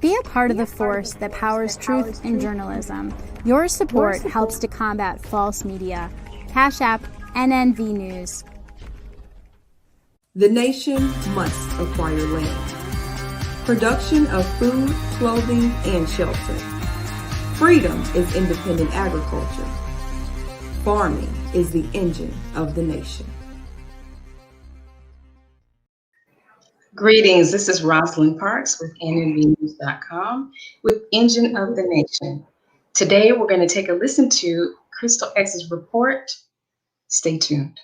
Be a part of the force that powers truth in journalism. Your support helps to combat false media. Cash App NNV News. The nation must acquire land. Production of food, clothing, and shelter. Freedom is independent agriculture. Farming is the engine of the nation. Greetings, this is Rosalind Parks with NNVnews.com with Engine of the Nation. Today we're going to take a listen to Crystal X's report. Stay tuned.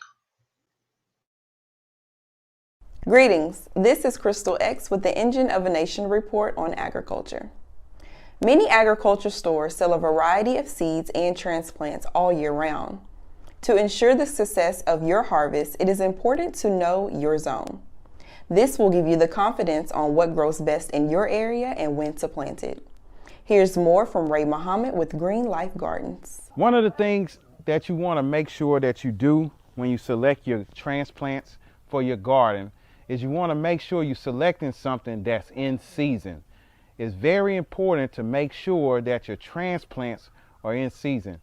Greetings, this is Crystal X with the Engine of a Nation report on agriculture. Many agriculture stores sell a variety of seeds and transplants all year round. To ensure the success of your harvest, it is important to know your zone. This will give you the confidence on what grows best in your area and when to plant it. Here's more from Ray Muhammad with Green Life Gardens. One of the things that you want to make sure that you do when you select your transplants for your garden is you want to make sure you're selecting something that's in season. It's very important to make sure that your transplants are in season.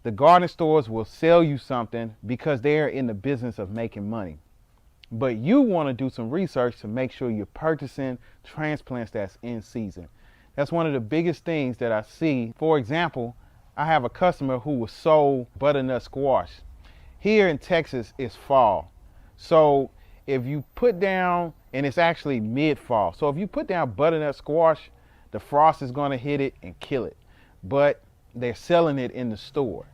The garden stores will sell you something because they're in the business of making money. But you want to do some research to make sure you're purchasing transplants that's in season. That's one of the biggest things that I see. For example, I have a customer who was sold butternut squash. Here in Texas, it's fall. So if you put down, and it's actually mid-fall, so if you put down butternut squash, the frost is going to hit it and kill it. But they're selling it in the store.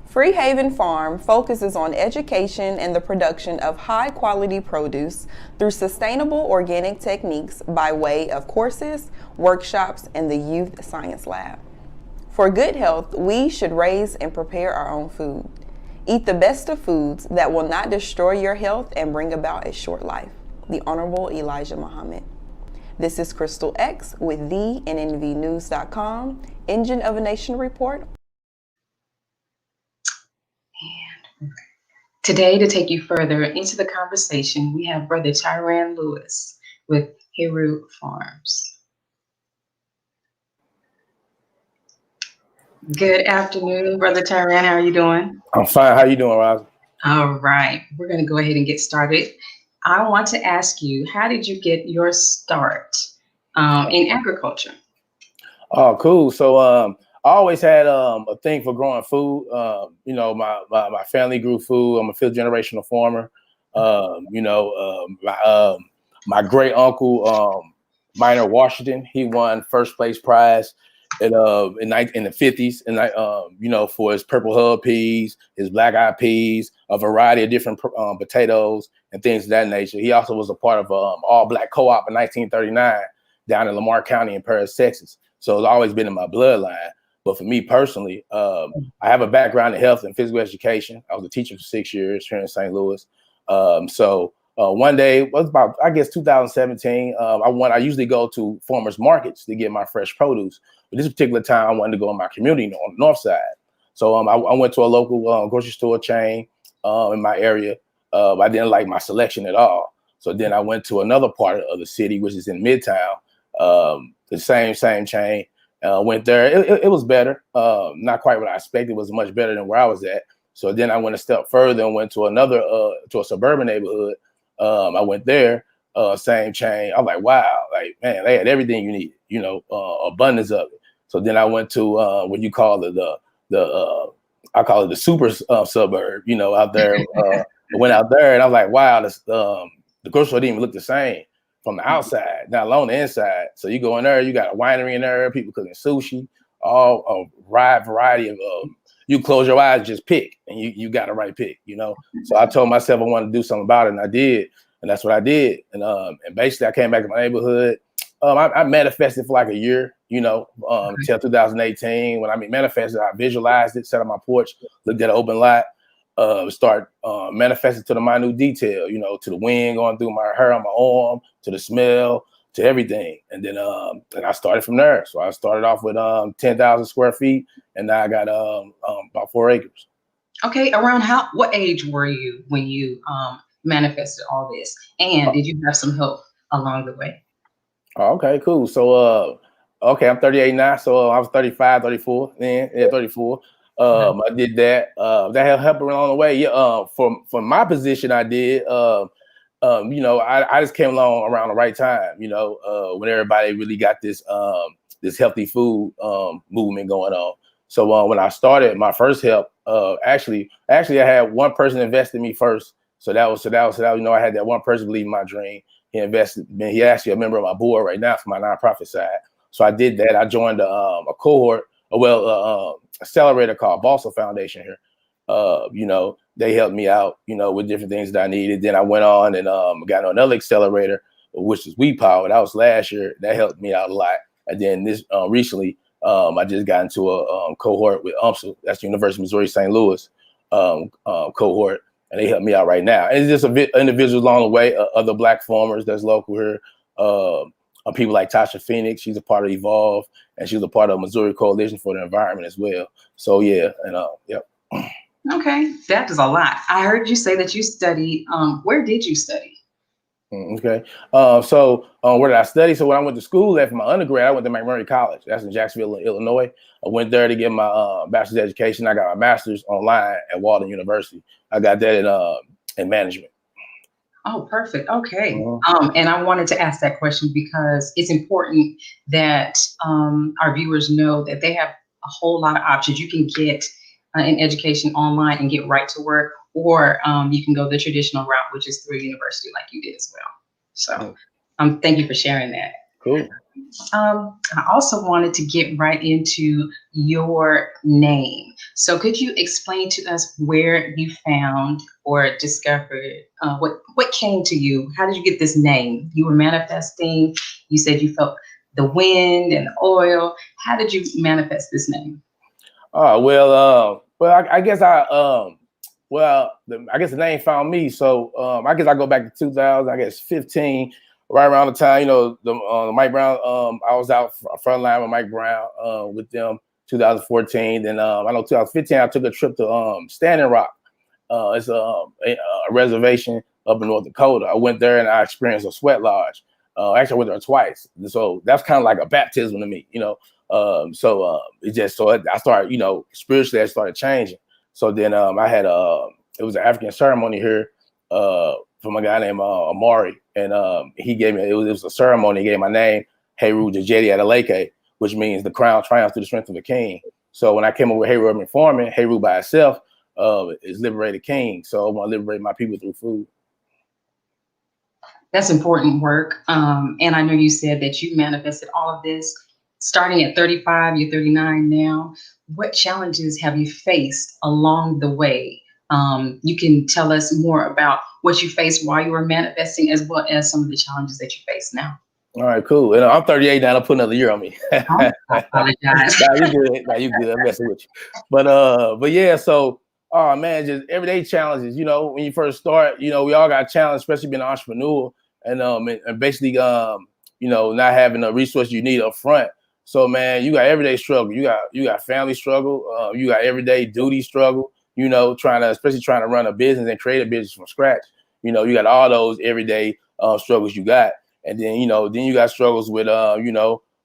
Free Haven Farm focuses on education and the production of high-quality produce through sustainable organic techniques by way of courses, workshops, and the Youth Science Lab. For good health, we should raise and prepare our own food. Eat the best of foods that will not destroy your health and bring about a short life. The Honorable Elijah Muhammad. This is Crystal X with the NNVnews.com Engine of a Nation report. Today, to take you further into the conversation, we have Brother Tyrean Lewis with Heru Farms. Good afternoon, Brother Tyrean. How are you doing? I'm fine. How you doing, Roz? All right. We're going to go ahead and get started. I want to ask you, how did you get your start in agriculture? Oh, cool. So I always had a thing for growing food. My family grew food. I'm a fifth generational farmer. My great uncle, Minor Washington, he won first place prize in the 50s, and for his purple hub peas, his black eyed peas, a variety of different potatoes and things of that nature. He also was a part of all black co-op in 1939 down in Lamar County in Paris, Texas. So it's always been in my bloodline. But for me personally, I have a background in health and physical education. I was a teacher for 6 years here in St. Louis. One day, it was about, I guess, 2017, I usually go to farmers markets to get my fresh produce. But this particular time, I wanted to go in my community on the north side. So I went to a local grocery store chain in my area. I didn't like my selection at all. So then I went to another part of the city, which is in Midtown, the same chain. Went there. It was better. Not quite what I expected. It was much better than where I was at. So then I went a step further and went to to a suburban neighborhood. I went there, same chain. I was like, wow, like, man, they had everything you needed, abundance of it. So then I went to what you call it, I call it the super suburb, out there. I went out there and I was like, wow, the grocery store didn't even look the same from the outside, not alone the inside. So you go in there, you got a winery in there, people cooking sushi, all a wide variety of, you close your eyes, just pick, and you got the right pick, So I told myself I wanted to do something about it, and I did, and that's what I did. And basically I came back to my neighborhood. I manifested for like a year, until 2018. When I manifested, I visualized it, sat on my porch, looked at an open lot, start manifesting to the minute detail, to the wind going through my hair on my arm, to the smell, to everything. And then I started from there. So I started off with 10,000 square feet, and now I got about 4 acres. Okay, around what age were you when you manifested all this? And did you have some help along the way? Okay, cool. So Okay, I'm 38 now, so I was 35, 34. Then, yeah, 34. I did that. That helped along the way. Yeah. For my position, I did. I just came along around the right time. When everybody really got this healthy food movement going on. So when I started my first help, actually, I had one person invest in me first. So that was I had that one person believe in my dream. He invested. He actually a member of my board right now for my nonprofit side. So I did that. I joined a cohort, accelerator called Balsa Foundation here. They helped me out, with different things that I needed. Then I went on and got on another accelerator, which is We Power. That was last year. That helped me out a lot. And then this recently, I just got into a cohort with UMSL. That's the University of Missouri St. Louis cohort, and they help me out right now. And it's just a bit individuals along the way, other Black farmers that's local here. People like Tasha Phoenix, she's a part of Evolve, and she's a part of Missouri Coalition for the Environment as well. So yeah, and yep. Okay, that is a lot. I heard you say that you studied. Where did you study? Okay. So where did I study? So when I went to school after my undergrad, I went to McMurray College. That's in Jacksonville, Illinois. I went there to get my bachelor's education. I got my master's online at Walden University. I got that in management. Oh, perfect. Okay. And I wanted to ask that question because it's important that our viewers know that they have a whole lot of options. You can get an education online and get right to work, or you can go the traditional route, which is through a university like you did as well. So thank you for sharing that. Cool. I also wanted to get right into your name. So could you explain to us where you found or discovered what came to you? How did you get this name? You were manifesting. You said you felt the wind and the oil. How did you manifest this name? I guess the name found me. So I guess I go back to 2000, 15, right around the time, the Mike Brown, I was out front line with Mike Brown with them 2014. Then I know 2015, I took a trip to Standing Rock. It's a reservation up in North Dakota. I went there and I experienced a sweat lodge. Actually, I went there twice. So that's kind of like a baptism to me, I started, spiritually I started changing. So then I had it was an African ceremony here from a guy named Amari, and he gave me it was a ceremony. He gave my name Heru Jejedi Adeleke, which means the crown triumphs through the strength of the king. So when I came up with Heru Urban Farming, Heru by itself is liberated king. So I want to liberate my people through food. That's important work. And I know you said that you manifested all of this starting at 35, you're 39 now. What challenges have you faced along the way? You can tell us more about what you faced while you were manifesting, as well as some of the challenges that you face now. All right, cool. And I'm 38 now. I'll put another year on me. I apologize. You good. I'm messing with you. But yeah. So, just everyday challenges. When you first start, we all got challenges, especially being an entrepreneur, and basically, not having the resources you need up front. So, man, you got everyday struggle. You got family struggle. You got everyday duty struggle. Trying to run a business and create a business from scratch. You got all those everyday struggles you got. And then, then you got struggles with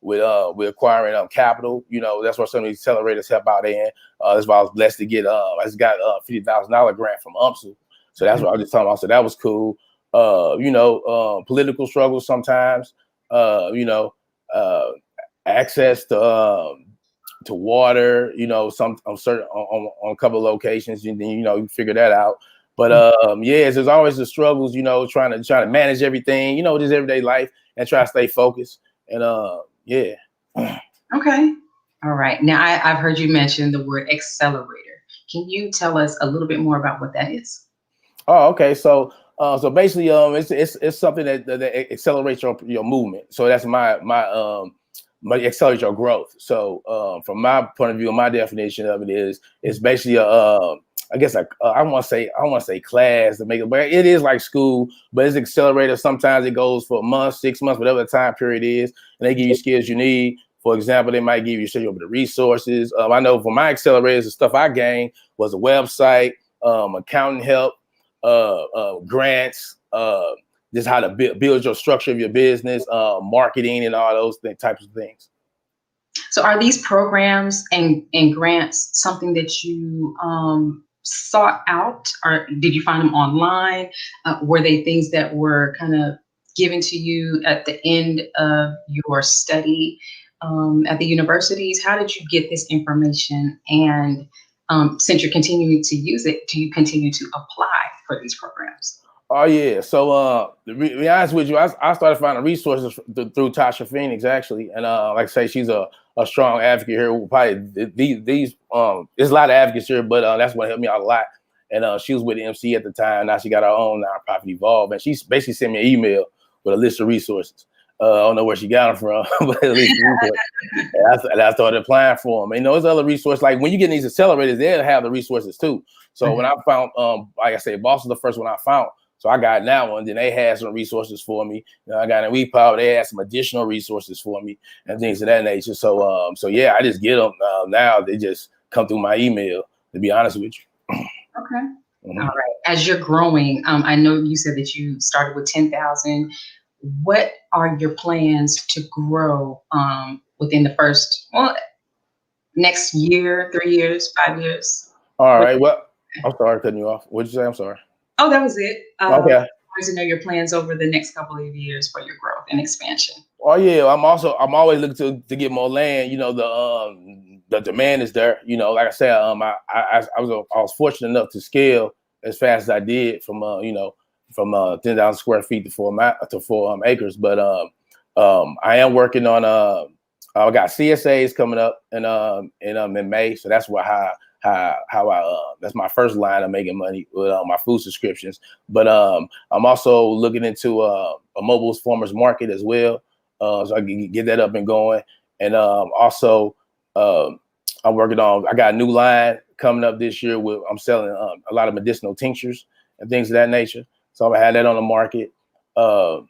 with acquiring capital. That's where some of these accelerators help out in. That's why I was blessed to get, I just got a $50,000 grant from UMSL. So that's what I was just talking about. So that was cool. Political struggles sometimes, access to water, some on a couple of locations, and then, you figure that out. But there's always the struggles, trying to manage everything, just everyday life and try to stay focused. And Okay. All right. Now I've heard you mention the word accelerator. Can you tell us a little bit more about what that is? Oh, okay. So basically, it's something that accelerates your movement. So that's my accelerate your growth. So from my point of view, my definition of it is it's basically I want to say class to make it, but it is like school, but it's accelerator. Sometimes it goes for a month, 6 months, whatever the time period is, and they give you skills you need. For example, they might give you the resources. I know for my accelerators, the stuff I gained was a website, accounting help, grants, just how to build your structure of your business, marketing, and all those types of things. So are these programs and grants something that you sought out, or did you find them online? Were they things that were kind of given to you at the end of your study at the universities? How did you get this information? And since you're continuing to use it, do you continue to apply for these programs? Oh yeah. So to be honest with you, I started finding resources through Tasha Phoenix actually, and like I say, she's a strong advocate here. Probably these there's a lot of advocates here, but that's what helped me out a lot. And she was with the MC at the time. Now she got her own nonprofit Evolve, and she basically sent me an email with a list of resources. I don't know where she got them from, but at least and I started applying for them. And, there's other resources. Like when you get these accelerators, they'll have the resources too. So when I found, like I said, Boss was the first one I found. So I got that one. Then they had some resources for me. I got a WePower. They had some additional resources for me and things of that nature. So, yeah, I just get them now. They just come through my email. To be honest with you. Okay. Mm-hmm. All right. As you're growing, I know you said that you started with 10,000. What are your plans to grow within the next year, 3 years, 5 years? All right. Well, I'm sorry cutting you off. What'd you say? I'm sorry. Oh, that was it. Okay. I wanted to know your plans over the next couple of years for your growth and expansion. Oh yeah, I'm always looking to get more land. The demand is there. Like I said, I was fortunate enough to scale as fast as I did from 10,000 square feet to 4 acres. But I am working on I got CSAs coming up in May, so that's how I that's my first line of making money with my food subscriptions. But I'm also looking into a mobile farmers market as well, so I can get that up and going. And also I'm working on, I got a new line coming up this year with, I'm selling a lot of medicinal tinctures and things of that nature. So I had that on the market. What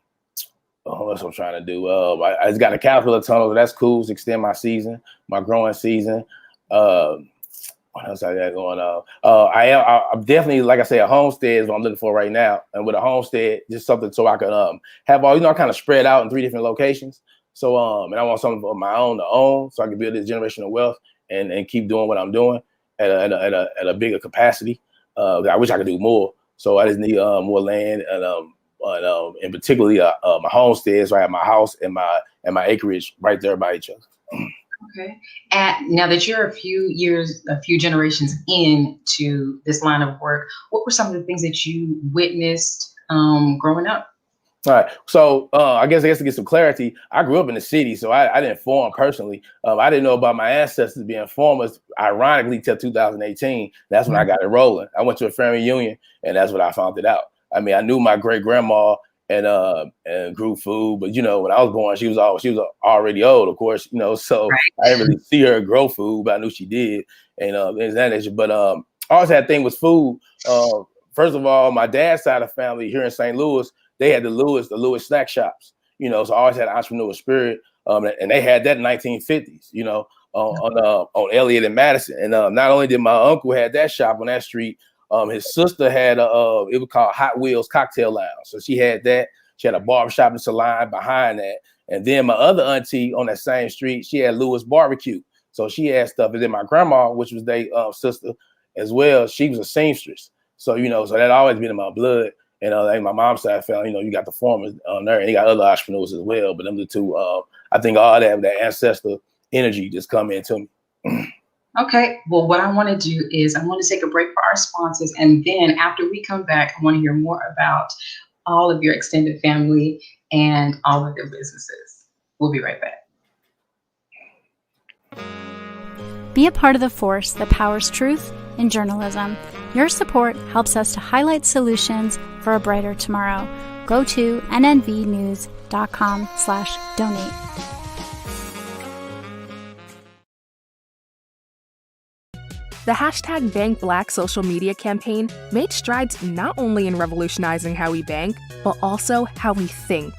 else I'm trying to do? I just got a caterpillar tunnel. So that's cool. To extend my growing season. What else I got going on? I'm definitely, like I say, a homestead is what I'm looking for right now. And with a homestead, just something so I can have all, kind of spread out in 3 different locations. So and I want something of my own to own, so I can build this generational wealth and keep doing what I'm doing at a bigger capacity. I wish I could do more. So I just need more land and particularly my homestead. So I have my house and my acreage right there by each other. Okay. Now that you're a few generations into this line of work, what were some of the things that you witnessed growing up? All right. So I guess to get some clarity, I grew up in the city, so I didn't farm personally. I didn't know about my ancestors being farmers, ironically, till 2018. That's when I got it rolling. I went to a family reunion, and that's when I found it out. I mean, I knew my great grandma and grew food, but when I was born, she was already old, of course. So right. I didn't really see her grow food, but I knew she did, and that nature. But I always had a thing with food. First of all, my dad's side of the family here in St. Louis, they had the Lewis snack shops. So I always had an entrepreneurial spirit, and they had that in 1950s. On Elliott and Madison, and not only did my uncle had that shop on that street. His sister had it was called Hot Wheels Cocktail Lounge. So she had that. She had a barbershop and salon behind that. And then my other auntie on that same street, she had Lewis Barbecue. So she had stuff. And then my grandma, which was their sister as well, she was a seamstress. So, so that always been in my blood. And like my mom's side family, you got the farmers on there, and you got other entrepreneurs as well. But them the two, I think all that ancestor energy just come into me. Okay, well, what I want to do is I want to take a break for our sponsors, and then after we come back, I want to hear more about all of your extended family and all of their businesses. We'll be right back. Be a part of the force that powers truth in journalism. Your support helps us to highlight solutions for a brighter tomorrow. Go to nnvnews.com/donate. The hashtag #BankBlack social media campaign made strides not only in revolutionizing how we bank, but also how we think.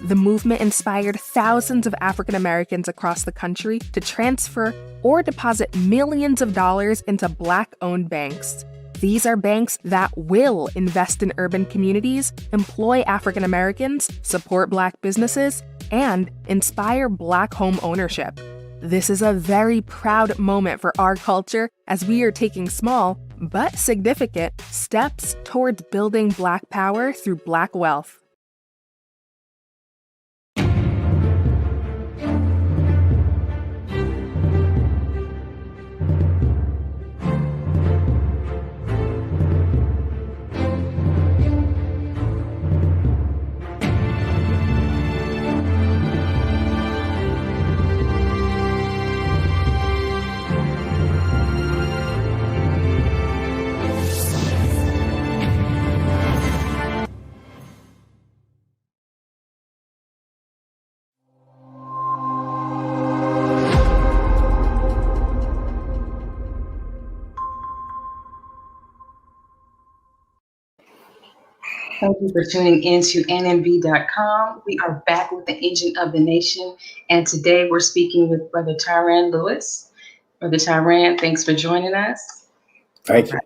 The movement inspired thousands of African Americans across the country to transfer or deposit millions of dollars into Black-owned banks. These are banks that will invest in urban communities, employ African Americans, support Black businesses, and inspire Black home ownership. This is a very proud moment for our culture as we are taking small, but significant, steps towards building Black power through Black wealth. Thank you for tuning in to NMB.com. We are back with the Engine of the Nation, and today we're speaking with Brother Tyrean Lewis. Brother Tyrean, thanks for joining us. Thank you.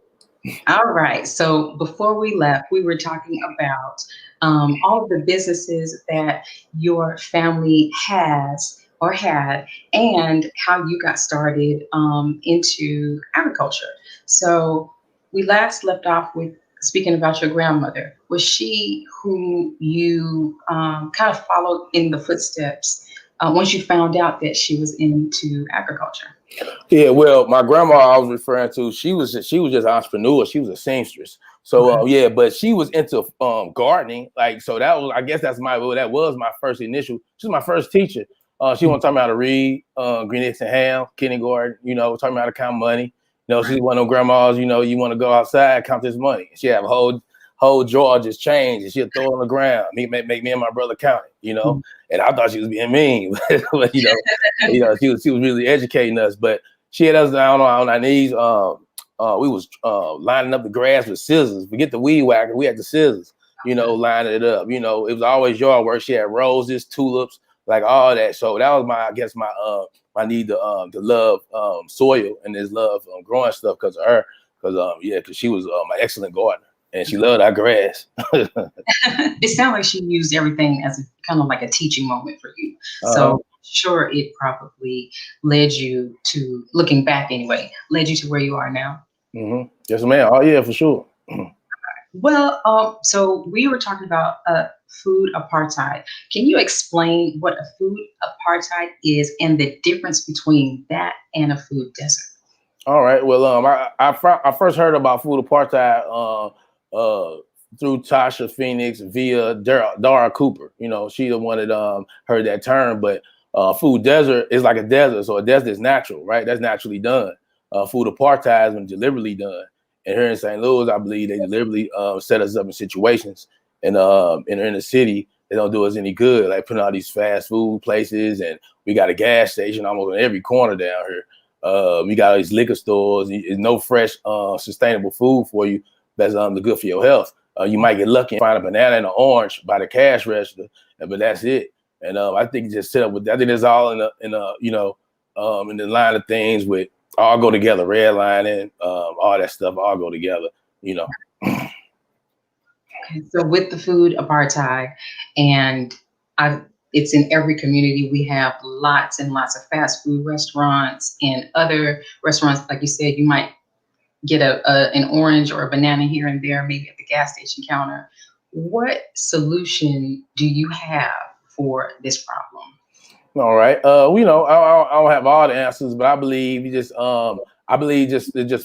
All right. So before we left, we were talking about all of the businesses that your family has or had, and how you got started into agriculture. So we last left off with speaking about your grandmother. Was she who you kind of followed in the footsteps once you found out that she was into agriculture? Yeah, well, my grandma I was referring to, she was just an entrepreneur. She was a seamstress. So yeah, but she was into gardening. Like, so that was, I guess that was my first initial. She was my first teacher. She wasn't talking about how to read, green eggs and ham, kindergarten, talking about how to count money. She's one of them grandmas, you want to go outside, count this money. She have a whole drawer just change and she'll throw it on the ground. Make me and my brother count it, And I thought she was being mean, but she was really educating us. But she had us down on our knees. We was lining up the grass with scissors. Forget the weed whacker, we had the scissors, lining it up. It was always yard work. She had roses, tulips, like all that. So that was my need to love soil and this love growing stuff because of her. Because she was my excellent gardener. And she loved our grass. It sounds like she used everything as kind of like a teaching moment for you. So sure, it probably led you to, looking back anyway, led you to where you are now. Mm-hmm. Yes, ma'am. Oh, yeah, for sure. Well, so we were talking about food apartheid. Can you explain what a food apartheid is and the difference between that and a food desert? All right. Well, I first heard about food apartheid through Tasha Phoenix via Dara Cooper. She the one that heard that term. But food desert is like a desert, so a desert is natural, right? That's naturally done. Food apartheid has been deliberately done. And here in St. Louis, I believe they deliberately set us up in situations in the city that don't do us any good, like putting all these fast food places, and we got a gas station almost on every corner down here. We got all these liquor stores. There's no fresh, sustainable food for you that's good for your health. You might get lucky and find a banana and an orange by the cash register, but that's it. And I think just set up with. I think it's all in the line of things with all go together. Red lining, all that stuff all go together. Okay, so with the food apartheid, and it's in every community. We have lots and lots of fast food restaurants and other restaurants. Like you said, you might get an orange or a banana here and there, maybe at the gas station counter. What solution do you have for this problem? All right. I don't have all the answers, but I believe just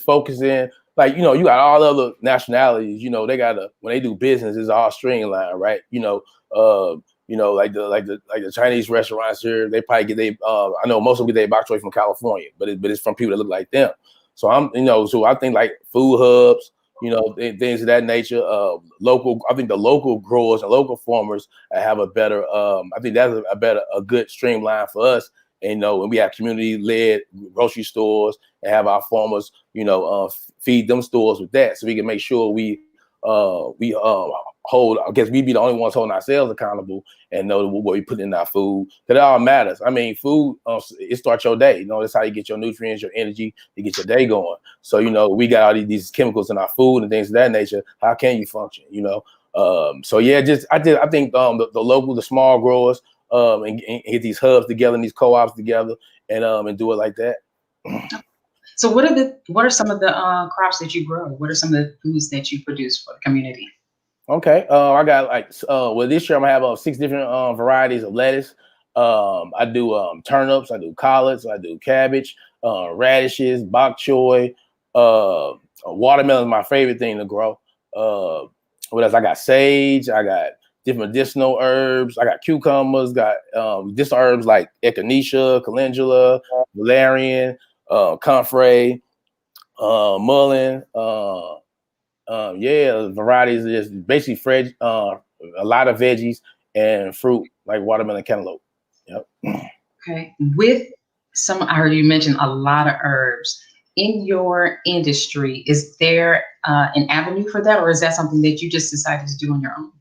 focusing. Like, you got all other nationalities. They when they do business, it's all streamlined, right? Like the Chinese restaurants here, they probably get I know most of them get their bok choy from California, but it's from people that look like them. So so I think like food hubs, things of that nature. I think the local growers and local farmers have a better. I think that's a good streamline for us. And when we have community-led grocery stores and have our farmers, feed them stores with that, so we can make sure we hold. I guess we be the only ones holding ourselves accountable and know what we put in our food. That it all matters. I mean, food it starts your day. That's how you get your nutrients, your energy, to get your day going. So we got all these chemicals in our food and things of that nature. How can you function? So yeah, I think the local, the small growers and get these hubs together and these co-ops together and do it like that. So what are some of the crops that you grow? What are some of the foods that you produce for the community? Okay. I got like well, this year I'm gonna have 6 different varieties of lettuce. I do turnips, I do collards, I do cabbage, radishes, bok choy, watermelon is my favorite thing to grow. What else? I got sage, I got different medicinal herbs, I got cucumbers, got different herbs like echinacea, calendula, valerian, comfrey, mullein, yeah, varieties is just basically fresh, a lot of veggies and fruit like watermelon, cantaloupe. Yep. Okay. With some, I heard you mention a lot of herbs in your industry. Is there an avenue for that, or is that something that you just decided to do on your own?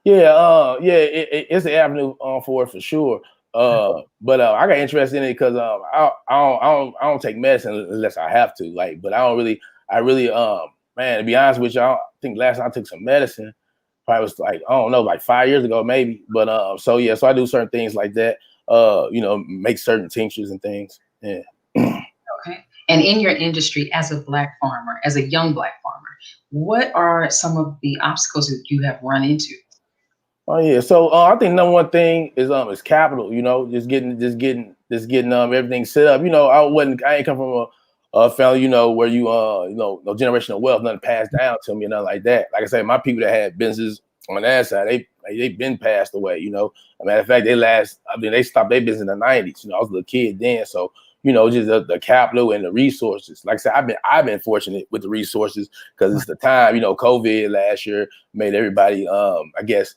Yeah, it's an avenue for it for sure. But I got interested in it because I don't take medicine unless I have to. Like, but I really man, to be honest with you, I think last time I took some medicine probably was like, I don't know, like 5 years ago maybe. But so yeah, so I do certain things like that. Make certain tinctures and things. Yeah. Okay. And in your industry, as a Black farmer, as a young Black farmer, what are some of the obstacles that you have run into? Oh yeah, so I think number one thing is capital. Just getting everything set up. I ain't come from a family, where no generational wealth, nothing passed down to me, nothing like that. Like I said, my people that had businesses on that side, they've been passed away. A matter of fact, they stopped their business in the '90s. I was a little kid then, so just the capital and the resources. Like I said, I've been fortunate with the resources because it's the time. COVID last year made everybody, I guess,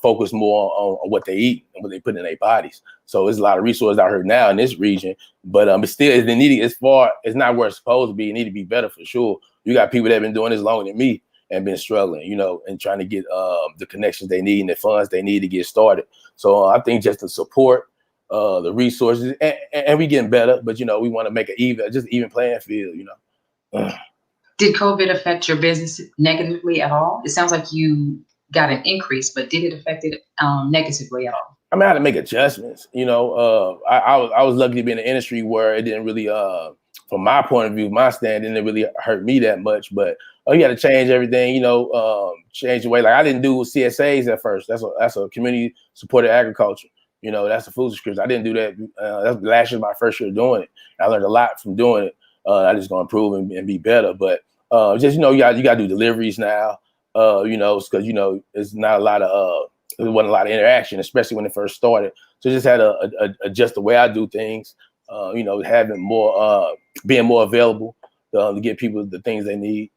focus more on what they eat and what they put in their bodies. So there's a lot of resources out here now in this region, but it's still it's not where it's supposed to be. It need to be better for sure. You got people that have been doing this longer than me and been struggling, and trying to get the connections they need and the funds they need to get started. So I think just the support, the resources, and we getting better, but we want to make an even playing field. Did COVID affect your business negatively at all? It sounds like you got an increase, but did it affect it negatively at all? I had to make adjustments. I was lucky to be in an industry where it didn't really, from my point of view, my stand, didn't really hurt me that much. But you got to change everything. Change the way. Like I didn't do CSAs at first. That's a community supported agriculture. That's a food subscription. I didn't do that. That's last year, my first year doing it. I learned a lot from doing it. I just gonna improve and be better. But you got to do deliveries now. Because it's not a lot of there wasn't a lot of interaction, especially when it first started. So just had to adjust the way I do things. Having more, being more available to get people the things they need.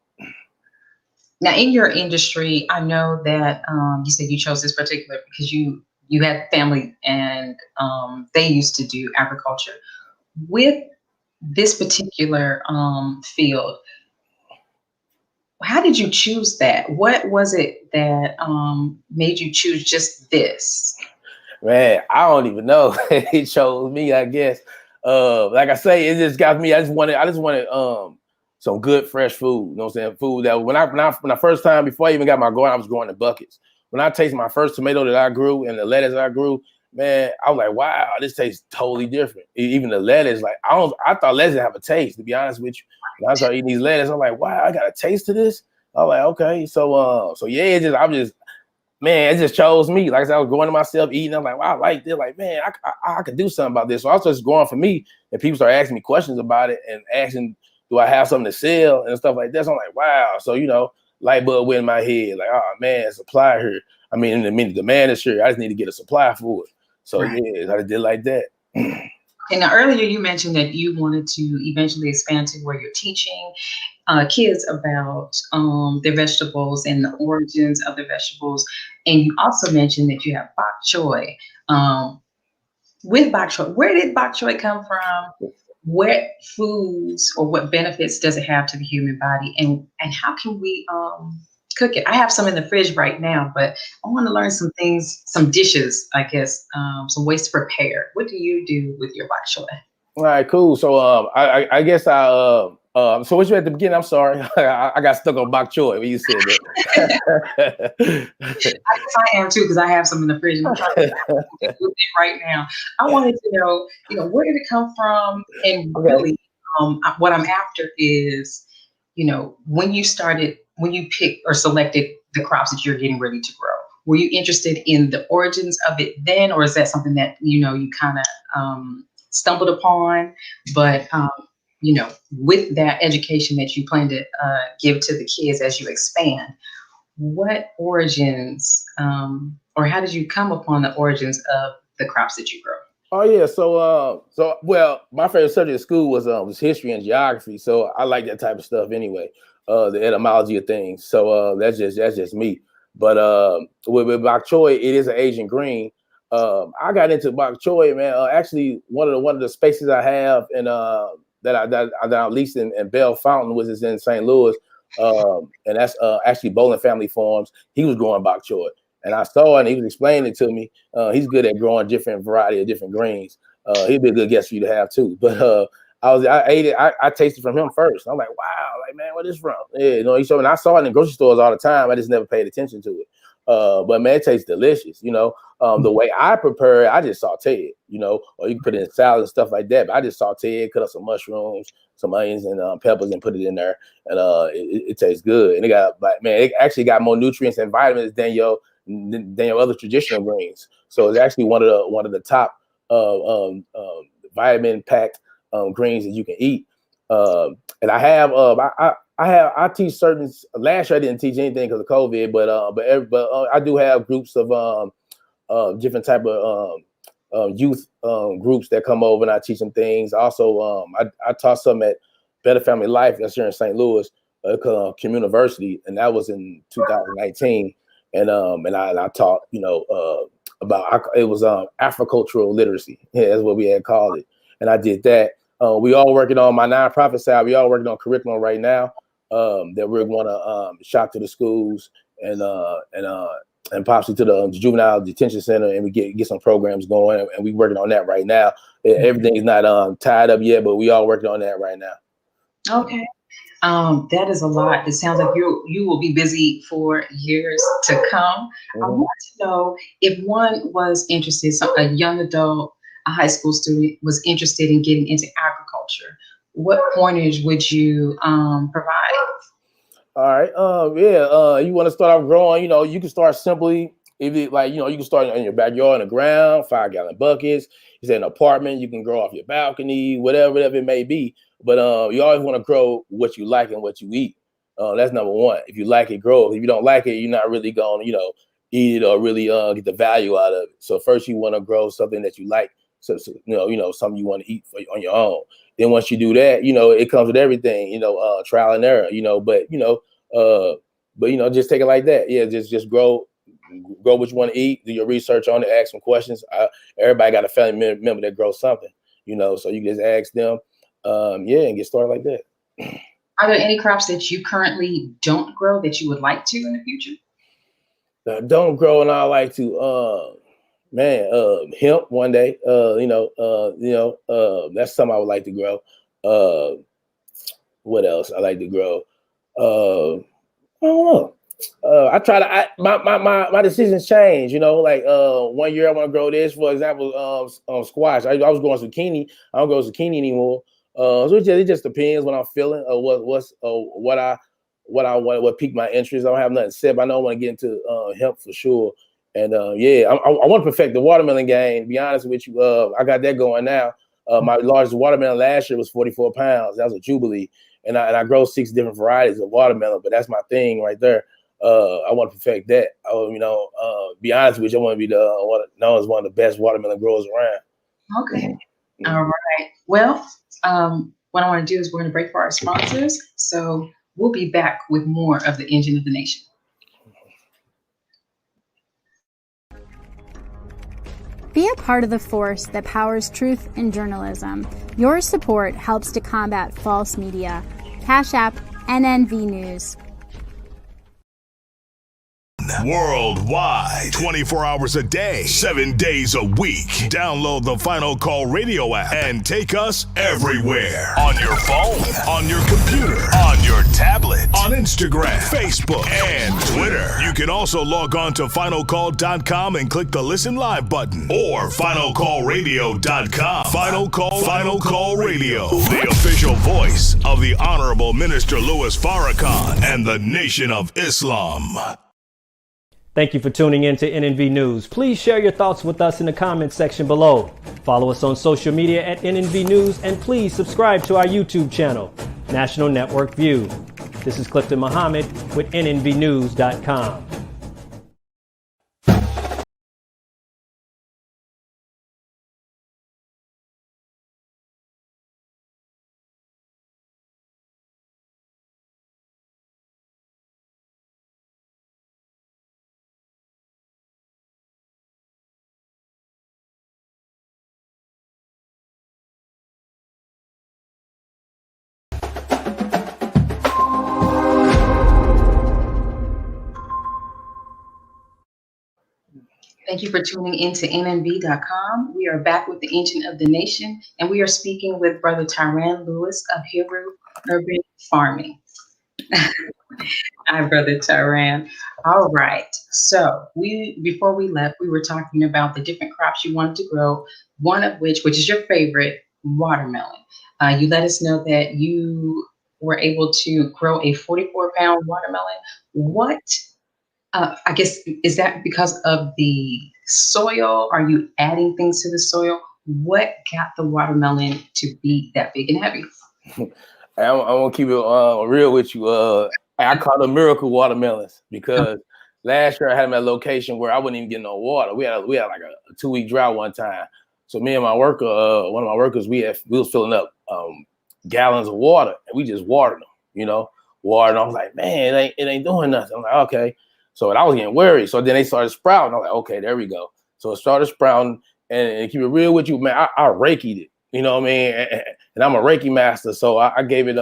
Now, in your industry, I know that you said you chose this particular because you had family and they used to do agriculture. With this particular field, how did you choose that? What was it that made you choose just this? Man, I don't even know. It chose me, I guess. Like I say, it just got me. I just wanted some good fresh food. You know what I'm saying? Food that when I first time before I even got my garden, I was growing in buckets. When I tasted my first tomato that I grew and the lettuce I grew, man, I was like, wow, this tastes totally different. Even the lettuce, like I thought lettuce didn't have a taste, to be honest with you. When I started eating these lettuce, I'm like, wow, I got a taste to this. I'm like, okay. So yeah, it just chose me. Like I said, I was growing to myself, eating. I'm like, wow, I like this. Like, man, I could do something about this. So I was just growing for me, and people started asking me questions about it and asking, do I have something to sell and stuff like that. So I'm like, wow. So, light bulb went in my head, like, oh man, supply here. I mean, the demand is here. I just need to get a supply for it. So right. Yeah, I did like that. And now earlier you mentioned that you wanted to eventually expand to where you're teaching kids about their vegetables and the origins of the vegetables. And you also mentioned that you have bok choy. With bok choy, where did bok choy come from? What foods or what benefits does it have to the human body? And how can we cook it? I have some in the fridge right now, but I want to learn some things, some dishes, I guess, some ways to prepare. What do you do with your bok choy? All right, cool. So I guess I So what you at the beginning? I'm sorry, I got stuck on bok choy when you said that. I guess I am too, because I have some in the fridge. And I'm trying to get with it right now. I wanted to know, where did it come from? And Okay. really, what I'm after is, when you picked or selected the crops that you're getting ready to grow, were you interested in the origins of it then, or is that something that, you kind of stumbled upon? But, with that education that you plan to give to the kids as you expand, what origins, or how did you come upon the origins of the crops that you grow? Oh yeah, well, my favorite subject at school was history and geography, so I like that type of stuff anyway. The etymology of things. So that's just me. But with bok choy, it is an Asian green. I got into bok choy, man. Actually, one of the spaces I have in that I leased in Bell Fountain, which is in St. Louis, and that's actually Bowling Family Farms. He was growing bok choy. And I saw it, and he was explaining it to me. He's good at growing different variety of different greens. He'd be a good guest for you to have too. But I ate it. I tasted from him first. I'm like, wow, like, man, where this from? Yeah, he showed me. And I saw it in grocery stores all the time. I just never paid attention to it. But man, it tastes delicious. The way I prepare it, I just saute it. Or you can put it in salad and stuff like that. But I just saute it, cut up some mushrooms, some onions, and peppers, and put it in there. And it tastes good. And it actually got more nutrients and vitamins than your other traditional greens. So it's actually one of the top vitamin packed greens that you can eat. And I have I teach certain. Last year I didn't teach anything because of COVID, but I do have groups of different type of youth groups that come over, and I teach them things. Also, I taught some at Better Family Life that's here in St. Louis, Communiversity, and that was in 2019. And I taught, about it was Afrocultural literacy. Yeah, that's what we had called it. And I did that. We all working on my nonprofit side. We all working on curriculum right now that we're going to shop to the schools and possibly to the juvenile detention center, and we get some programs going. And we working on that right now. Everything is not tied up yet, but we all working on that right now. Okay. That is a lot. It sounds like you will be busy for years to come. I want to know if one was interested, a young adult, a high school student was interested in getting into agriculture. What pointers would you provide? All right. You want to start off growing, you can start simply. If it, you can start in your backyard in the ground, 5-gallon buckets. It's an apartment, you can grow off your balcony, whatever it may be. But you always want to grow what you like and what you eat. That's number one. If you like it, grow it. If you don't like it, you're not really going to, eat it or really get the value out of it. So first you want to grow something that you like. So something you want to eat on your own. Then once you do that, it comes with everything, trial and error, but just take it like that. Yeah, just grow what you want to eat, do your research on it, ask some questions. Everybody got a family member that grows something, so you just ask them. And get started like that. Are there any crops that you currently don't grow that you would like to in the future? Don't grow, and I like to, hemp one day. That's something I would like to grow. What else I like to grow? I don't know. I try to. My decisions change. 1 year I want to grow this. For example, squash. I was growing zucchini. I don't grow zucchini anymore. So it just depends what I'm feeling or what piqued my interest. I don't have nothing said, but I know I want to get into hemp for sure. And I want to perfect the watermelon game. To be honest with you, I got that going now. My largest watermelon last year was 44 pounds. That was a jubilee, and I grow 6 different varieties of watermelon. But that's my thing right there. I want to perfect that. Be honest with you, I want to be known as one of the best watermelon growers around. Okay. All right. Well, what I want to do is we're going to break for our sponsors. So we'll be back with more of the Engine of the Nation. Be a part of the force that powers truth in journalism. Your support helps to combat false media. Cash App NNV News. worldwide, 24 hours a day, 7 days a week. Download the Final Call Radio app and take us everywhere. On your phone, on your computer, on your tablet, on Instagram, Facebook, and Twitter. You can also log on to finalcall.com and click the Listen Live button or finalcallradio.com. Final Call Radio, the official voice of the Honorable Minister Louis Farrakhan and the Nation of Islam. Thank you for tuning in to NNV News. Please share your thoughts with us in the comments section below. Follow us on social media at NNV News, and please subscribe to our YouTube channel, National Network View. This is Clifton Muhammad with NNVnews.com. Thank you for tuning in to NNB.com. We are back with the engine of the nation, and we are speaking with Brother Tyrean Lewis of Heru Urban Farming. Hi, Brother Tyrean. All right. So before we left, we were talking about the different crops you wanted to grow, one of which is your favorite, watermelon. You let us know that you were able to grow a 44-pound watermelon. What I guess, is that because of the soil? Are you adding things to the soil? What got the watermelon to be that big and heavy? I'm gonna keep it real with you. I call them miracle watermelons because last year I had them at a location where I wouldn't even get no water. We had like a 2-week drought one time. So me and my worker, one of my workers, we was filling up gallons of water, and we just watered them. Water. And I was like, man, it ain't doing nothing. I'm like, okay. So I was getting worried. So then they started sprouting. I was like, okay, there we go. So it started sprouting, and keep it real with you, man, I Reiki'd it. You know what I mean? And I'm a Reiki master, so I gave it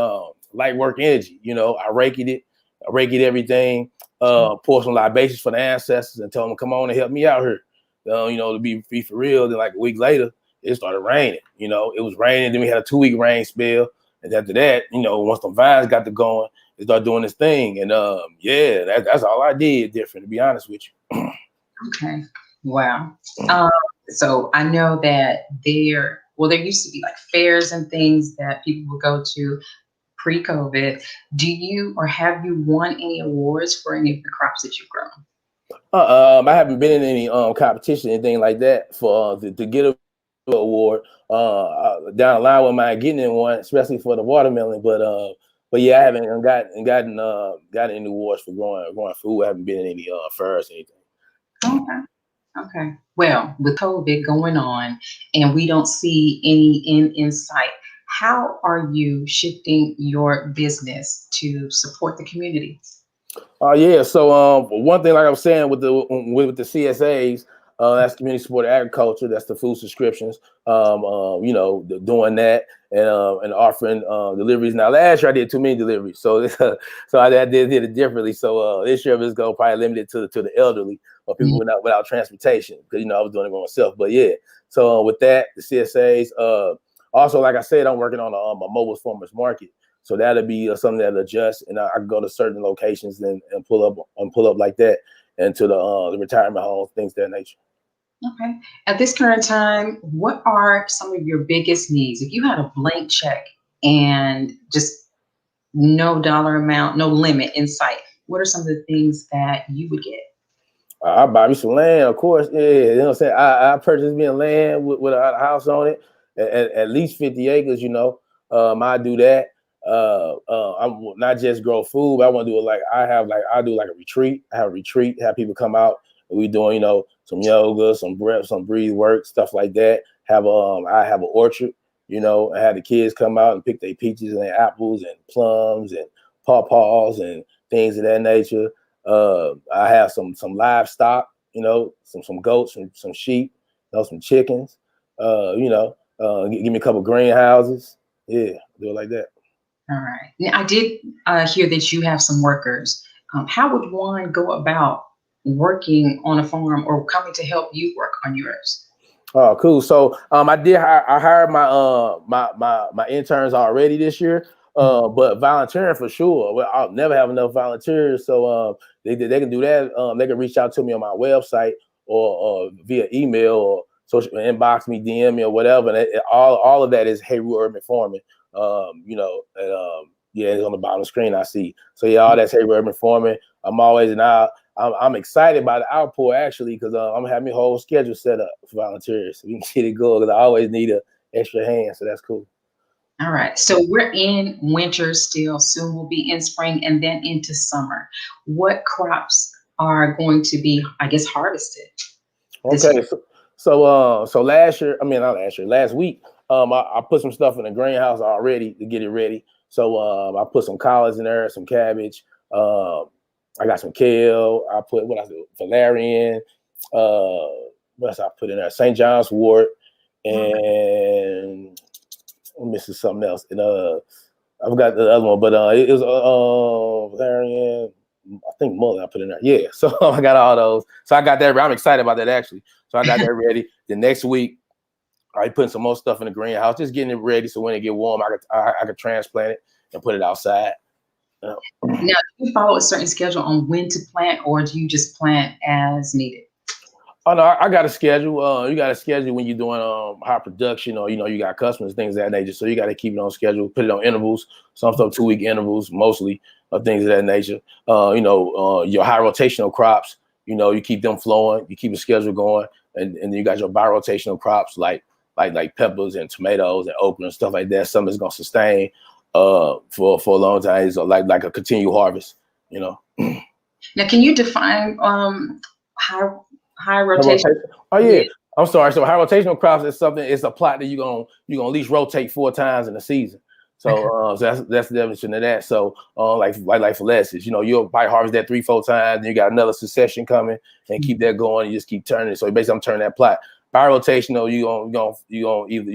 light work energy. I Reiki'd it. I Reiki'd everything. Poured some libations for the ancestors and told them, come on and help me out here. To be for real. Then like a week later, it started raining. It was raining. Then we had a 2-week rain spell. And after that, once the vines got to going, it started doing this thing. And that's all I did different, to be honest with you. Okay. Wow. So I know that there used to be like fairs and things that people would go to pre-COVID. Do you or have you won any awards for any of the crops that you've grown? I haven't been in any competition, anything like that for to get a award. Down the line, we might getting in one, especially for the watermelon. But yeah, I haven't gotten any awards for growing food. I haven't been in any fairs or anything. Okay. Well, with COVID going on and we don't see any end in sight, how are you shifting your business to support the community? So one thing, like I was saying, with the CSAs, that's community supported agriculture. That's the food subscriptions. Doing that and offering deliveries. Now last year I did too many deliveries, so I did it differently. So this year it's going to probably limit it to the elderly or people without transportation, because I was doing it by myself. But yeah, so with that, the CSAs. Also, like I said, I'm working on a mobile farmers market. So that'll be something that'll adjust, and I can go to certain locations and pull up like that into the retirement homes, things of that nature. Okay. At this current time, what are some of your biggest needs? If you had a blank check and just no dollar amount, no limit in sight, what are some of the things that you would get? I buy me some land, of course. Yeah, what I'm saying. I purchased me a land with a house on it, at least 50 acres. I do that. I will not just grow food, but I want to do it I do like a retreat. I have a retreat, have people come out, and we doing, some yoga, some breath, some breathe work, stuff like that. I have an orchard, I had the kids come out and pick their peaches and their apples and plums and pawpaws and things of that nature. I have some livestock, some goats, some sheep, some chickens, give me a couple greenhouses. Yeah, do it like that. All right. Now, I did hear that you have some workers. How would one go about working on a farm or coming to help you work on yours? Oh, cool. So I hired my interns already this year. But volunteering for sure. Well, I'll never have enough volunteers. So they can do that. They can reach out to me on my website or via email or social inbox me, DM me or whatever. And all of that is Heru Urban Farming. Yeah, it's on the bottom of the screen I see. So yeah, all that's Heru Urban Farming. I'm excited by the outpour actually because I'm having a whole schedule set up for volunteers. So we can get it going because I always need an extra hand. So that's cool. All right. So we're in winter still. Soon we'll be in spring and then into summer. What crops are going to be, I guess, harvested? Okay. So last week, I put some stuff in the greenhouse already to get it ready. So I put some collards in there, some cabbage. I got some kale. I put valerian. What else I put in there? St. John's wort, and I'm missing something else. And I forgot the other one, but it was valerian. I think mullet I put in there. Yeah, so I got all those. So I got that. I'm excited about that actually. So I got that ready. The next week, I putting some more stuff in the greenhouse, just getting it ready so when it get warm, I could transplant it and put it outside. Now, do you follow a certain schedule on when to plant, or do you just plant as needed? Oh no, I got a schedule. You got a schedule when you're doing high production, or you got customers, things of that nature. So you got to keep it on schedule, put it on intervals, some stuff 2-week intervals, mostly, things of that nature. Your high rotational crops, you keep them flowing, you keep a schedule going, and then you got your bi-rotational crops like peppers and tomatoes and okra and stuff like that. Something that's gonna sustain for a long time. So like a continual harvest, Now, can you define high rotation? Oh yeah. I'm sorry. So high rotational crops is something. It's a plot that you're gonna at least rotate 4 times in a season. So, so that's the definition of that. So like for lettuces, you'll probably harvest that 3-4 times. Then you got another succession coming and keep that going. You just keep turning it. So basically, I'm turning that plot. Bi-rotational, you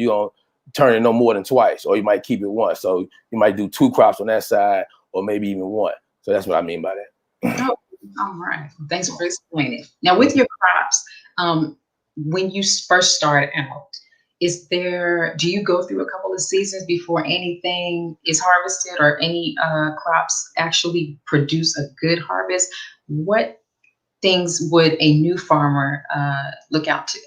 gonna turn it no more than twice, or you might keep it once. So you might do 2 crops on that side, or maybe even 1. So that's what I mean by that. Oh, all right. Thanks for explaining. Now, with your crops, when you first start out, do you go through a couple of seasons before anything is harvested or any crops actually produce a good harvest? What things would a new farmer look out to,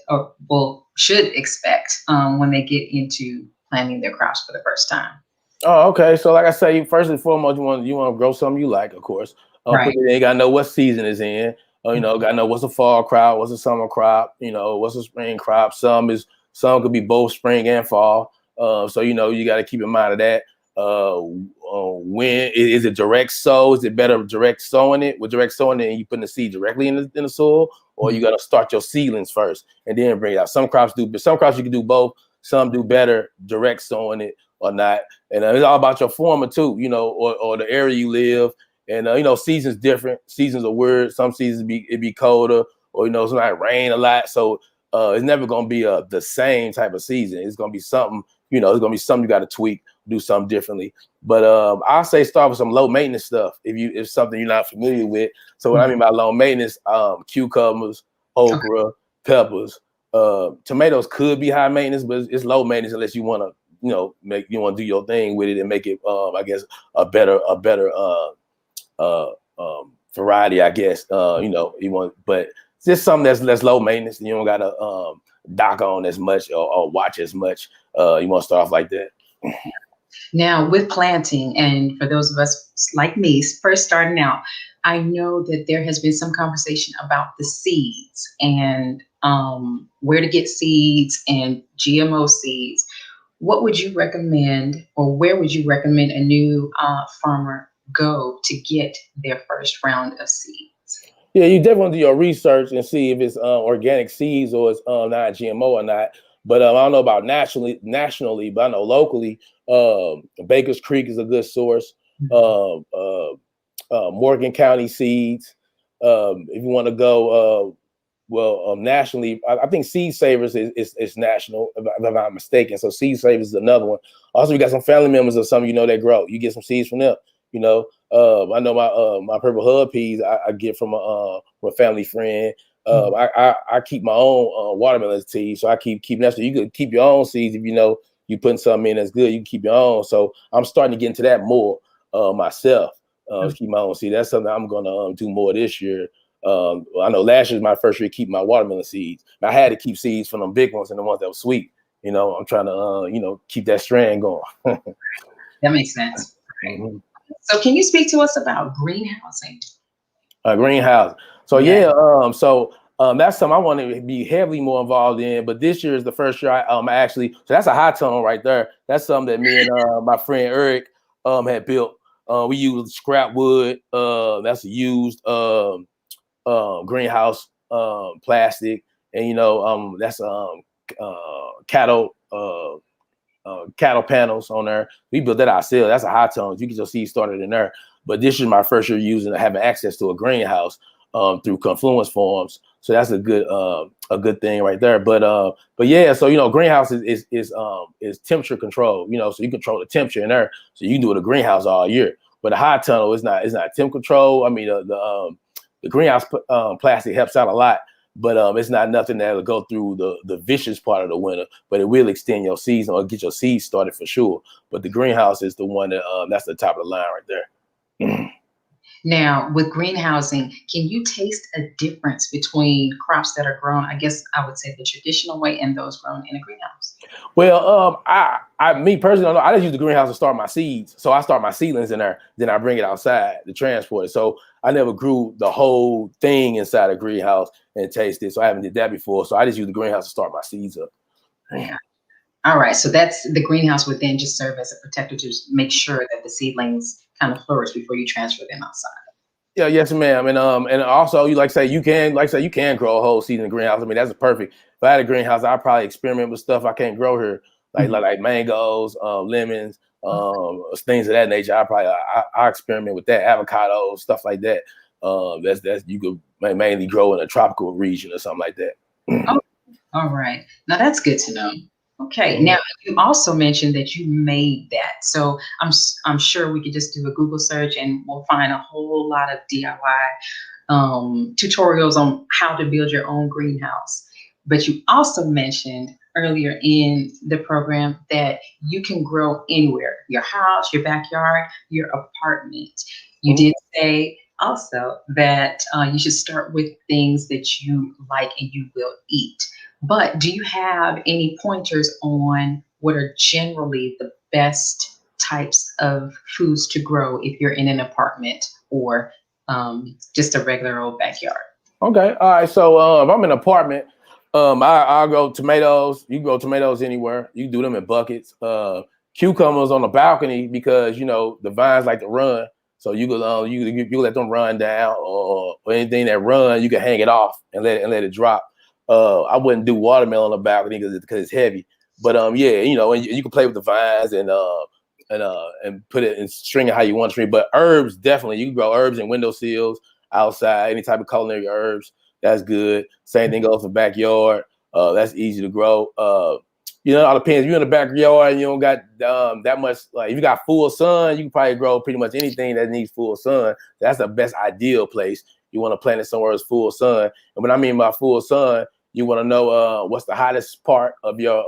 or should expect when they get into planting their crops for the first time? Oh, okay. So like I say, first and foremost, you want to grow something you like, of course. Right. You gotta know what season it's in. Gotta know what's a fall crop, what's a summer crop, what's a spring crop. Some could be both spring and fall. So you got to keep in mind of that. When is it direct sow? Is it better direct sowing it? With direct sowing it, and you putting the seed directly in the soil, or you got to start your seedlings first and then bring it out. Some crops you can do both. Some do better direct sowing it or not. And it's all about your farmer too, or the area you live. And seasons different. Seasons are weird. Some seasons it be colder, or it's not rain a lot. So it's never gonna be the same type of season. It's gonna be something. It's gonna be something you got to tweak, do something differently. But I'll say start with some low maintenance stuff if something you're not familiar with. So what I mean by low maintenance, cucumbers, okra, peppers, tomatoes could be high maintenance, but it's low maintenance unless you want to do your thing with it and make it I guess a better variety, I guess. You want, but it's just something that's low maintenance, and you don't gotta dock on as much or watch as much. You want to start off like that. Now, with planting, and for those of us like me first starting out, I know that there has been some conversation about the seeds and where to get seeds and GMO seeds. What would you recommend, or where would you recommend a new farmer go to get their first round of seeds? Yeah, you definitely do your research and see if it's organic seeds or it's not GMO or not. But I don't know about nationally, but I know locally, Baker's Creek is a good source. Morgan County Seeds. If you want to go, nationally, I think Seed Savers is national, if I'm not mistaken. So Seed Savers is another one. Also, you got some family members or something that grow. You get some seeds from them. You know, I know my purple hub peas I get from a family friend. I keep my own watermelon seeds, so I keeping that. So you could keep your own seeds if you know you putting something in that's good. You can keep your own. So I'm starting to get into that more myself. Keep my own seed. That's something I'm gonna do more this year. I know last year was my first year keeping my watermelon seeds. I had to keep seeds from them big ones and the ones that were sweet. You know, I'm trying to keep that strand going. That makes sense. Right. Mm-hmm. So can you speak to us about greenhousing? Greenhouse. So that's something I want to be heavily more involved in. But this year is the first year I actually. So that's a high tone right there. That's something that me and my friend Eric had built. We use scrap wood. That's a used greenhouse plastic, and that's cattle panels on there. We built that ourselves. That's a high tone. You get your seeds started in there. But this is my first year having access to a greenhouse through Confluence Farms. So that's a good thing right there. But yeah, so greenhouse is temperature control. So you control the temperature in there. So you can do it in a greenhouse all year. But a high tunnel is not temp control. I mean the greenhouse plastic helps out a lot. But it's not nothing that'll go through the vicious part of the winter, but it will extend your season or get your seeds started for sure. But the greenhouse is the one that's the top of the line right there. Now, with greenhousing, can you taste a difference between crops that are grown, I guess I would say the traditional way, and those grown in a greenhouse? Well, me personally, I just use the greenhouse to start my seeds. So I start my seedlings in there, then I bring it outside to transport it. So I never grew the whole thing inside a greenhouse and taste it. So I haven't did that before. So I just use the greenhouse to start my seeds up. Yeah. All right. So that's the greenhouse would then just serve as a protector to make sure that the seedlings kind of flourish before you transfer them outside. Yeah, yes, ma'am. And also you can grow a whole seed in the greenhouse. I mean, that's perfect. If I had a greenhouse, I'd probably experiment with stuff I can't grow here, like mangoes, lemons, things of that nature. I experiment with that, avocados, stuff like that. That's you could mainly grow in a tropical region or something like that. Oh, all right. Now that's good to know. Okay. Now you also mentioned that you made that, so I'm sure we could just do a Google search and we'll find a whole lot of DIY tutorials on how to build your own greenhouse. But you also mentioned earlier in the program that you can grow anywhere: your house, your backyard, your apartment. You did say also that you should start with things that you like and you will eat. But do you have any pointers on what are generally the best types of foods to grow if you're in an apartment or just a regular old backyard? Okay. All right. So if I'm in an apartment, I'll grow tomatoes. You can grow tomatoes anywhere. You can do them in buckets. Cucumbers on the balcony because the vines like to run. So you let them run down, or anything that run, you can hang it off and let it drop. I wouldn't do watermelon on the balcony because it's heavy. But and you can play with the vines and put it and string it how you want to string. But herbs, definitely, you can grow herbs in windowsills, outside, any type of culinary herbs. That's good. Same thing goes for backyard. That's easy to grow. It all depends. If you're in the backyard and you don't got that much, like if you got full sun, you can probably grow pretty much anything that needs full sun. That's the best ideal place. You want to plant it somewhere that's full sun. And when I mean by full sun, you want to know what's the hottest part of your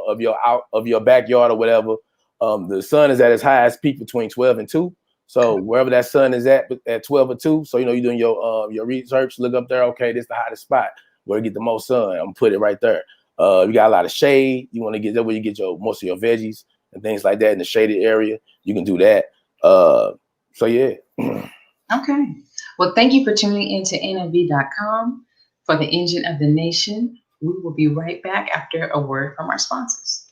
backyard or whatever. The sun is at its highest peak between 12 and 2. So wherever that sun is at 12 or 2, so you're doing your research, look up there. Okay, this is the hottest spot where you get the most sun. I'm gonna put it right there. You got a lot of shade. You want to get that where you get most of your veggies and things like that in the shaded area. You can do that. So yeah. Okay. Well, thank you for tuning in to NNV.com for the Engine of the Nation. We will be right back after a word from our sponsors.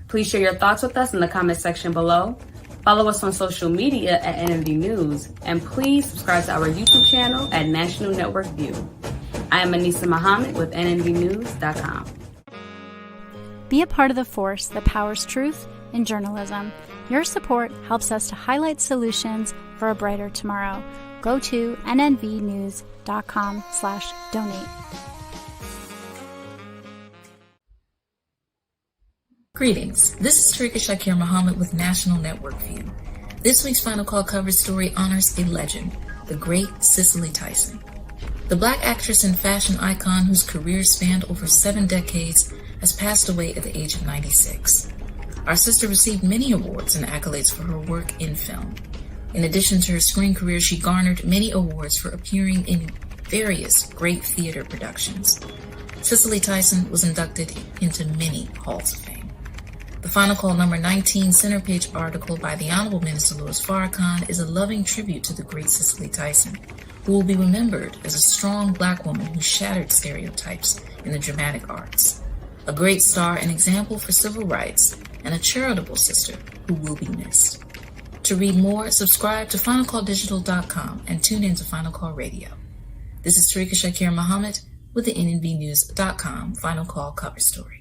Please share your thoughts with us in the comment section below. Follow us on social media at NNV News, and please subscribe to our YouTube channel at National Network View. I am Anissa Muhammad with NNVnews.com. Be a part of the force that powers truth in journalism. Your support helps us to highlight solutions for a brighter tomorrow. Go to nnvnews.com/donate. Greetings. This is Tarika Shakir Muhammad with National Network View. This week's Final Call cover story honors a legend, the great Cicely Tyson. The Black actress and fashion icon whose career spanned over 7 decades has passed away at the age of 96. Our sister received many awards and accolades for her work in film. In addition to her screen career, she garnered many awards for appearing in various great theater productions. Cicely Tyson was inducted into many halls of fame. The Final Call number 19 center page article by the Honorable Minister Louis Farrakhan is a loving tribute to the great Cicely Tyson, who will be remembered as a strong Black woman who shattered stereotypes in the dramatic arts, a great star and example for civil rights, and a charitable sister who will be missed. To read more, subscribe to FinalCallDigital.com and tune in to Final Call Radio. This is Tarika Shakir Muhammad with the NNVNews.com Final Call cover story.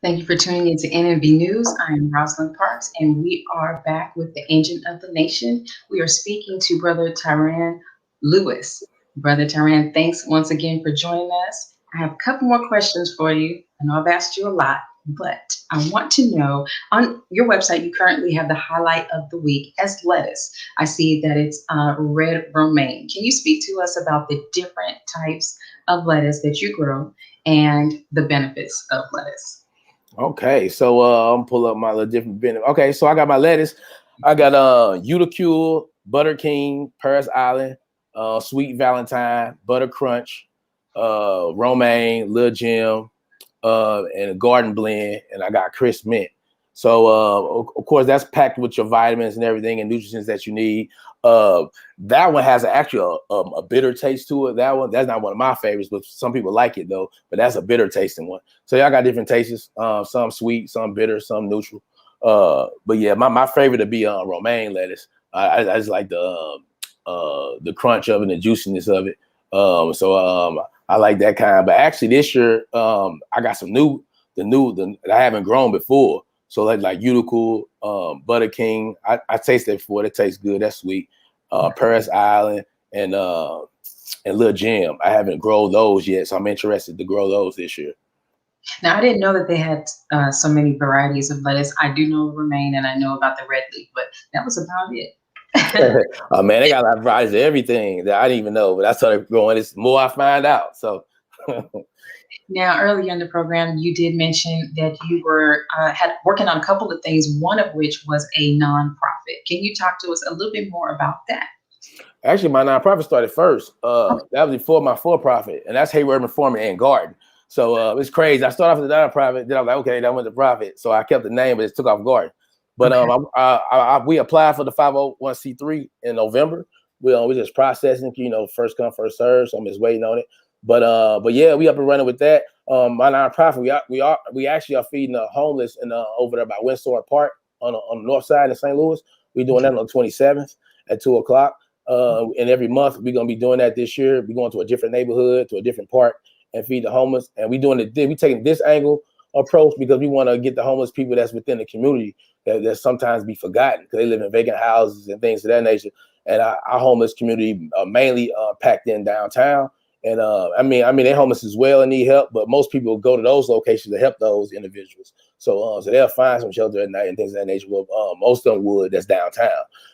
Thank you for tuning in to NNV News. I am Rosalind Parks, and we are back with the Agent of the Nation. We are speaking to Brother Tyrean Lewis. Brother Tyrean, thanks once again for joining us. I have a couple more questions for you. I know I've asked you a lot, but I want to know, on your website, you currently have the highlight of the week as lettuce. I see that it's red romaine. Can you speak to us about the different types of lettuce that you grow and the benefits of lettuce? Okay, so I'm pull up my little different benefit. Okay, so I got my lettuce. I got Uticule, Butter King, Paris Island, Sweet Valentine, Butter Crunch, Romaine, Lil Jim, and a Garden Blend, and I got Crisp Mint. So of course that's packed with your vitamins and everything and nutrients that you need. That one has actually a bitter taste to it. That's not one of my favorites, but some people like it though. But that's a bitter tasting one. So y'all got different tastes. Some sweet, some bitter, some neutral. But yeah, my favorite would be romaine lettuce. I just like the crunch of it, and the juiciness of it. I like that kind. But actually this year I got some that I haven't grown before. So like Uticule, Butter King, I tasted it before. It tastes good. That's sweet. Paris Island and Lil Jim. I haven't grown those yet, so I'm interested to grow those this year. Now, I didn't know that they had so many varieties of lettuce. I do know romaine and I know about the red leaf, but that was about it. Oh man, they got a lot of varieties of everything that I didn't even know, but I started growing. It's more I find out. So. Now, earlier in the program, you did mention that you were working on a couple of things, one of which was a nonprofit. Can you talk to us a little bit more about that? Actually, my nonprofit started first. That was before my for-profit, and that's Heru Urban Farming and Garden. So it's crazy. I started off as a nonprofit, then I was like, okay, that went to profit. So I kept the name, but it took off Garden. But okay. We applied for the 501c3 in November. We just processing, first come, first serve. So I'm just waiting on it. But yeah, we up and running with that. My nonprofit, we actually are feeding the homeless over there by Windsor Park on the north side in St. Louis. We're doing that on the 27th at 2:00. And every month we're gonna be doing that this year. We're going to a different neighborhood, to a different park, and feed the homeless. And we taking this angle approach because we want to get the homeless people that's within the community that sometimes be forgotten because they live in vacant houses and things of that nature. And our homeless community mainly packed in downtown. And I mean, they're homeless as well and need help, but most people go to those locations to help those individuals. So they'll find some shelter at night and things of that nature. Well, most of them would. That's downtown.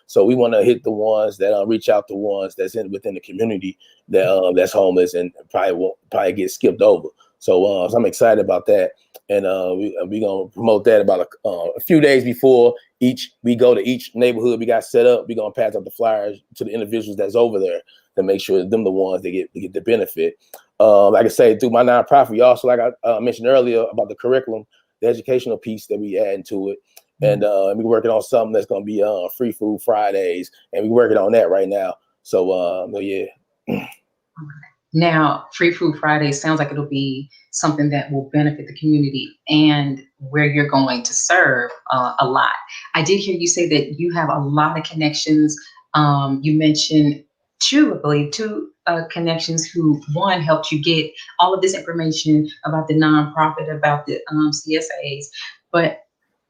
So we want to hit the ones that reach out to ones that's within the community that's homeless and probably get skipped over. So I'm excited about that, and we're gonna promote that about a few days before we go to each neighborhood we got set up. We're gonna pass out the flyers to the individuals that's over there to make sure that them the ones that get the benefit. Like I say, through my nonprofit, we also, like I mentioned earlier about the curriculum, the educational piece that we add into it. And we're working on something that's going to be Free Food Fridays, and we're working on that right now. So, yeah. Now, Free Food Fridays sounds like it'll be something that will benefit the community and where you're going to serve a lot. I did hear you say that you have a lot of connections. You mentioned two connections who, one, helped you get all of this information about the nonprofit, about the CSAs, but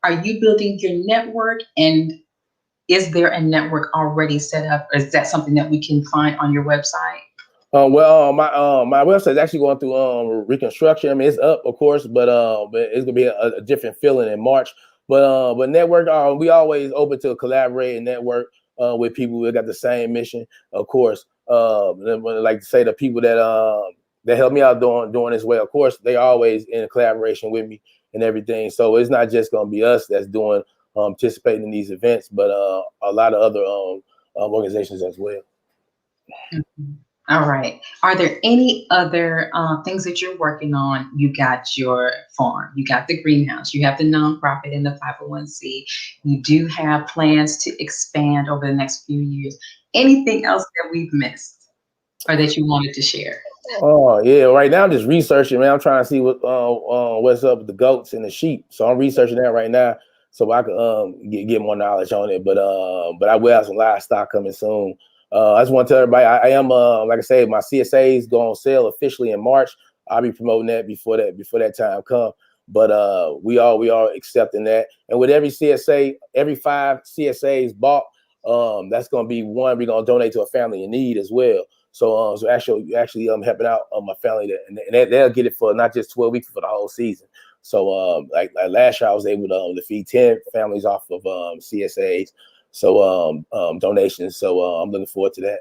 are you building your network, and is there a network already set up, or is that something that we can find on your website? My website is actually going through reconstruction. I mean, it's up, of course, but it's gonna be a different feeling in March. But network, we always open to collaborate and network with people who got the same mission, of course. Like to say the people that help me out doing this well, of course, they always in collaboration with me and everything. So it's not just gonna be us that's doing participating in these events, but a lot of other organizations as well. Mm-hmm. All right. Are there any other things that you're working on? You got your farm, you got the greenhouse, you have the nonprofit and the 501c. You do have plans to expand over the next few years. Anything else that we've missed or that you wanted to share? Oh yeah, right now I'm just researching, man. I'm trying to see what's up with the goats and the sheep. So I'm researching that right now, so I can get more knowledge on it. But I will have some livestock coming soon. I just want to tell everybody I am like I say, my CSA is going on sale officially in March. I'll be promoting that before that time come. But we are accepting that, and with every CSA, every 5 CSAs bought, that's going to be one we're going to donate to a family in need as well. So actually helping out my family, and they'll get it for not just 12 weeks, for the whole season. So like last year, I was able to feed 10 families off of CSAs. So donations. So I'm looking forward to that.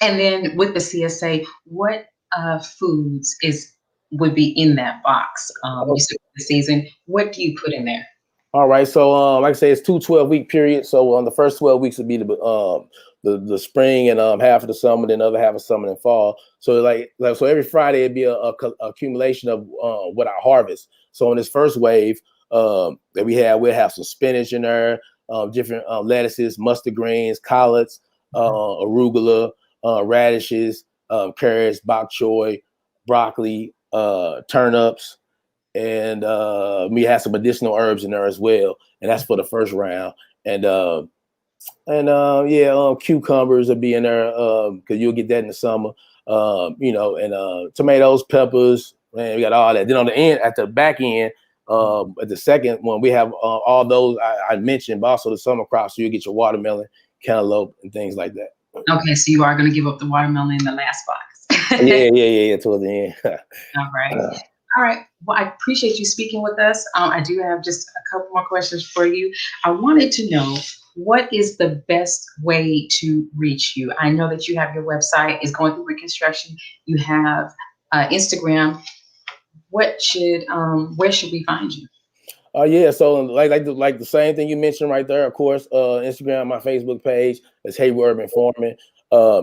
And then with the CSA, what foods would be in that box? You said the season. What do you put in there? All right. So like I say, it's 2 12-week periods. So the first 12 weeks would be the spring and half of the summer, then the other half of summer and fall. So so every Friday it'd be a accumulation of what I harvest. So in this first wave that we'll have some spinach in there, different lettuces, mustard greens, collards, arugula, radishes, carrots, bok choy, broccoli, turnips, and we have some additional herbs in there as well. And that's for the first round. And cucumbers will be in there because you'll get that in the summer. And tomatoes, peppers, man, we got all that. Then on the end, at the back end, at the second one, we have all those I mentioned, but also the summer crops. So you get your watermelon, cantaloupe, and things like that. Okay, so you are going to give up the watermelon in the last box. yeah, towards the end. All right. Well, I appreciate you speaking with us. I do have just a couple more questions for you. I wanted to know, what is the best way to reach you? I know that you have your website is going through reconstruction. You have Instagram. Where should we find you? So like the same thing you mentioned right there, of course, Instagram, my Facebook page, that's Heru Urban Farming.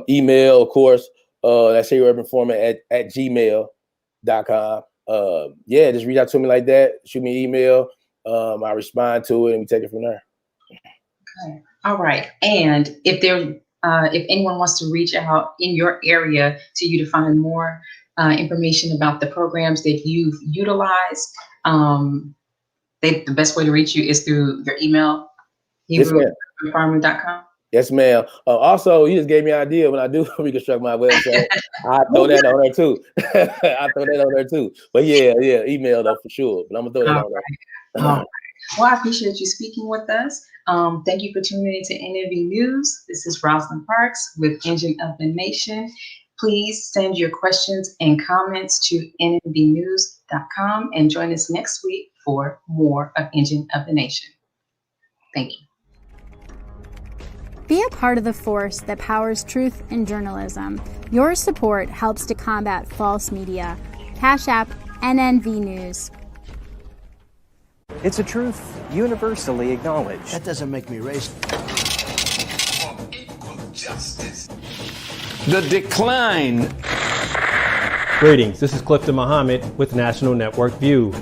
Email, of course, that's Heru Urban Farming at gmail.com. Just reach out to me like that. Shoot me an email. I respond to it and we take it from there. Okay. All right. And if anyone wants to reach out in your area to you to find more information about the programs that you've utilized, the best way to reach you is through your email, herufarming.com. Yes, ma'am. Also, you just gave me an idea. When I do reconstruct my website, I throw that on there too. But yeah, email though for sure. But I'm gonna throw that on there. All right. Well, I appreciate you speaking with us. Thank you for tuning in to NNV News. This is Rosalind Parks with Engine of the Nation. Please send your questions and comments to nnvnews.com and join us next week for more of Engine of the Nation. Thank you. Be a part of the force that powers truth in journalism. Your support helps to combat false media. Cash App NNV News. It's a truth universally acknowledged. That doesn't make me racist. For equal justice. The decline. Greetings, this is Clifton Muhammad with National Network View.